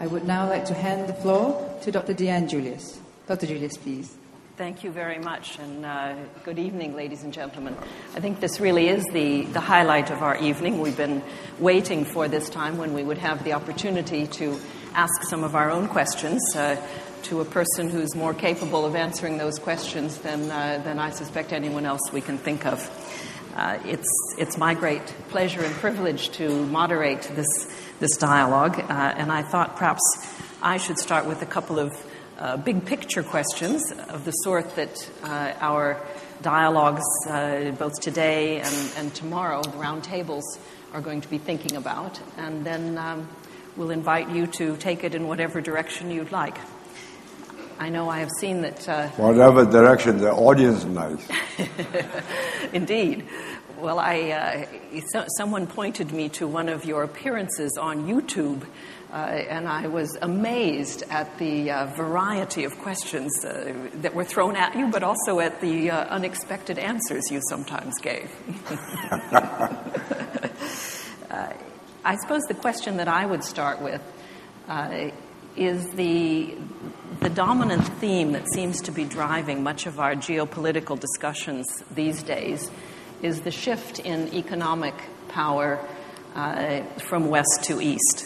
I would now like to hand the floor to Dr. Deanne Julius. Dr. Julius, please. Thank you very much, and good evening, ladies and gentlemen. I think this really is the highlight of our evening. We've been waiting for this time when we would have the opportunity to ask some of our own questions to a person who's more capable of answering those questions than I suspect anyone else we can think of. It's my great pleasure and privilege to moderate this dialogue, and I thought perhaps I should start with a couple of big picture questions of the sort that our dialogues, both today and tomorrow, the round tables, are going to be thinking about. And then we'll invite you to take it in whatever direction you'd like. I know I have seen that... whatever direction the audience likes. Indeed. Well, someone pointed me to one of your appearances on YouTube, and I was amazed at the variety of questions that were thrown at you, but also at the unexpected answers you sometimes gave. I suppose the question that I would start with is the dominant theme that seems to be driving much of our geopolitical discussions these days is the shift in economic power from west to east.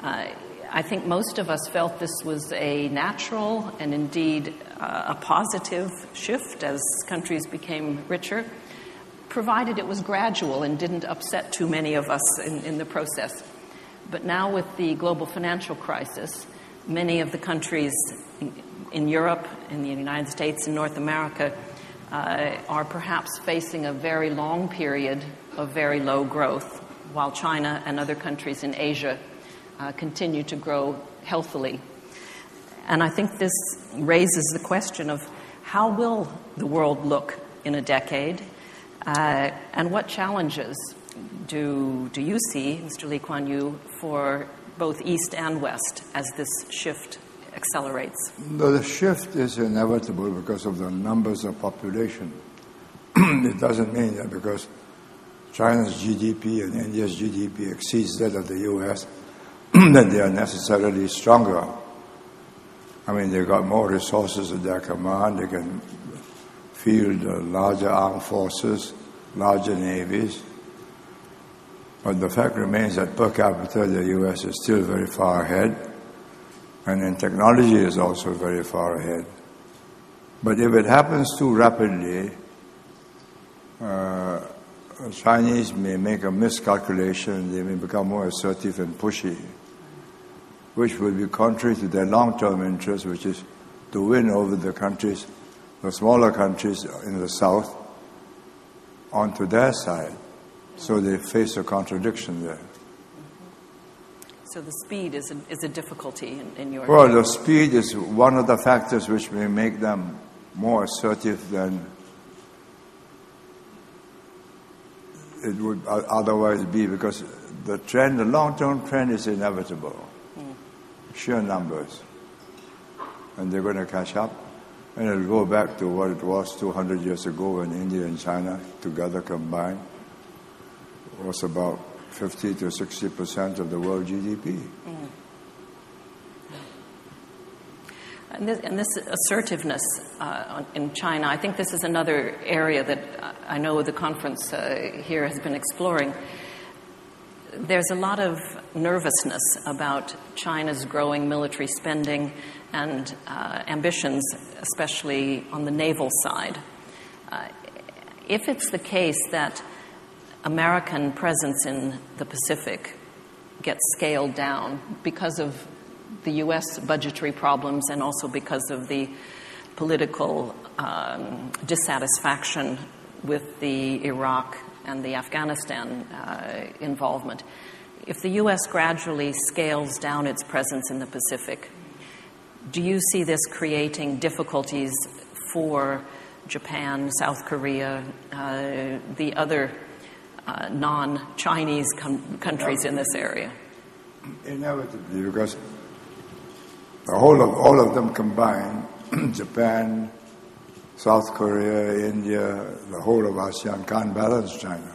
I think most of us felt this was a natural and indeed a positive shift as countries became richer, provided it was gradual and didn't upset too many of us in the process. But now with the global financial crisis, many of the countries in Europe, in the United States, in North America, are perhaps facing a very long period of very low growth, while China and other countries in Asia continue to grow healthily. And I think this raises the question of how will the world look in a decade, and what challenges do you see, Mr. Lee Kuan Yew, for both East and West as this shift accelerates? The shift is inevitable because of the numbers of population. It doesn't mean that because China's GDP and India's GDP exceeds that of the U.S., that they are necessarily stronger. I mean, they've got more resources at their command. They can field larger armed forces, larger navies. But the fact remains that per capita, the U.S. is still very far ahead, and in technology is also very far ahead. But if it happens too rapidly, Chinese may make a miscalculation. They may become more assertive and pushy, which will be contrary to their long-term interest, which is to win over the countries, the smaller countries in the south, onto their side. So they face a contradiction there. So the speed is a difficulty in your... Well, the speed is one of the factors which may make them more assertive than it would otherwise be, because the long-term trend is inevitable. Sheer numbers. And they're going to catch up. And it'll go back to what it was 200 years ago when India and China together combined was about 50 to 60% of the world GDP. And this assertiveness in China, I think this is another area that I know the conference here has been exploring. There's a lot of nervousness about China's growing military spending and ambitions, especially on the naval side. If it's the case that American presence in the Pacific gets scaled down because of the U.S. budgetary problems and also because of the political dissatisfaction with the Iraq and the Afghanistan involvement, if the U.S. gradually scales down its presence in the Pacific, do you see this creating difficulties for Japan, South Korea, the other non-Chinese countries in this area? Inevitably, because all of them combined, Japan, South Korea, India, the whole of ASEAN can't balance China.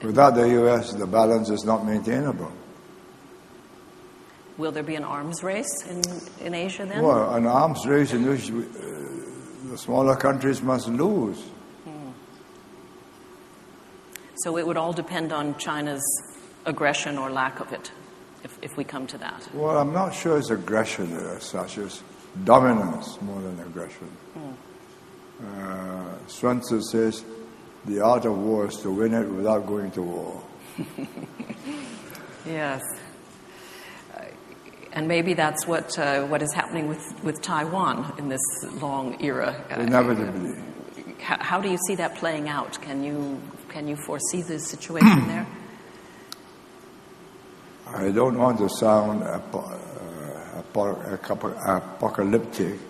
Without the U.S., the balance is not maintainable. Will there be an arms race in Asia then? Well, an arms race in which the smaller countries must lose. So it would all depend on China's aggression or lack of it, if we come to that. Well, I'm not sure it's aggression as such. It's dominance more than aggression. Sun Tzu says, the art of war is to win it without going to war. Yes. And maybe that's what is happening with Taiwan in this long era. Inevitably. How do you see that playing out? Can you foresee the situation there? I don't want to sound apocalyptic,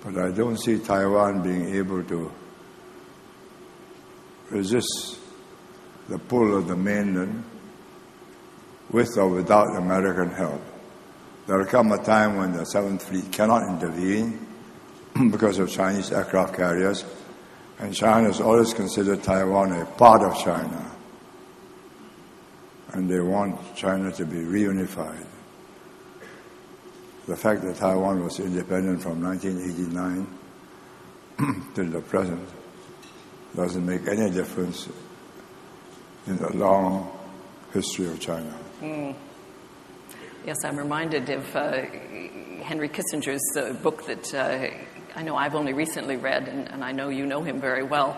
but I don't see Taiwan being able to resist the pull of the mainland with or without American help. There will come a time when the Seventh Fleet cannot intervene because of Chinese aircraft carriers, and China has always considered Taiwan a part of China, and they want China to be reunified. The fact that Taiwan was independent from 1989 till the present doesn't make any difference in the long history of China. Yes, I'm reminded of Henry Kissinger's book that I know I've only recently read, and I know you know him very well,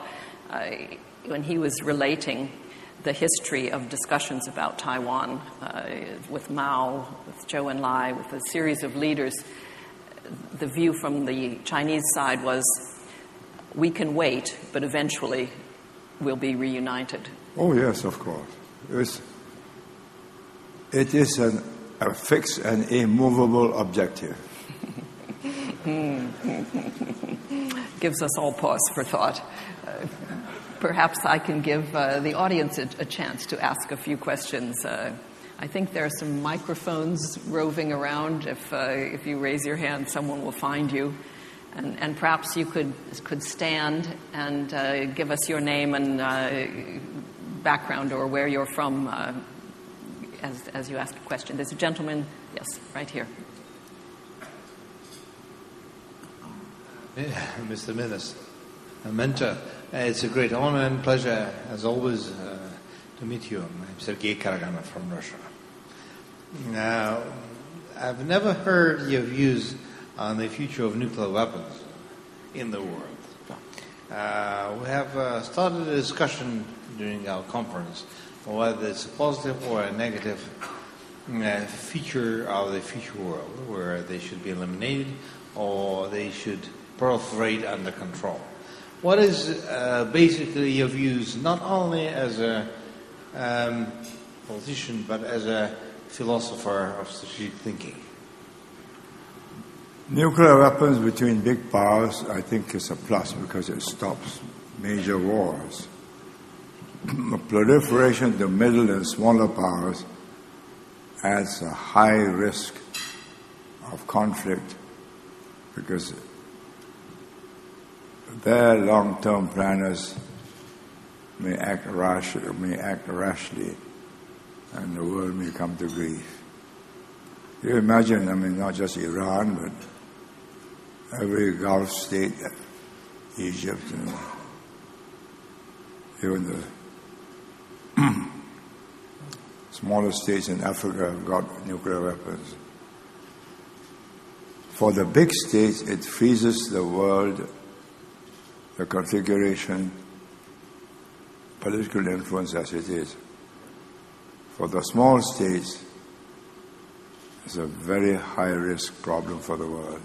when he was relating the history of discussions about Taiwan with Mao, with Zhou Enlai, with a series of leaders. The view from the Chinese side was, we can wait, but eventually we'll be reunited. Oh, yes, of course. It is a fixed and immovable objective. Gives us all pause for thought. Perhaps I can give the audience a chance to ask a few questions. I think there are some microphones roving around. If you raise your hand, someone will find you. And perhaps you could stand and give us your name and background or where you're from as you ask a question. There's a gentleman, yes, right here. Mr. Minister, Mentor, it's a great honor and pleasure, as always, to meet you. I'm Sergei Karaganov from Russia. Now, I've never heard your views on the future of nuclear weapons in the world. We have started a discussion during our conference on whether it's a positive or a negative feature of the future world, where they should be eliminated or they should proliferate under control. What is basically your views, not only as a politician, but as a philosopher of strategic thinking? Nuclear weapons between big powers, I think, is a plus because it stops major wars. Proliferation to middle and smaller powers adds a high risk of conflict because their long-term planners may act rashly, and the world may come to grief. You imagine, not just Iran, but every Gulf state, Egypt, and even the smaller states in Africa have got nuclear weapons. For the big states, it freezes the world, the configuration, political influence as it is. For the small states, it's a very high-risk problem for the world.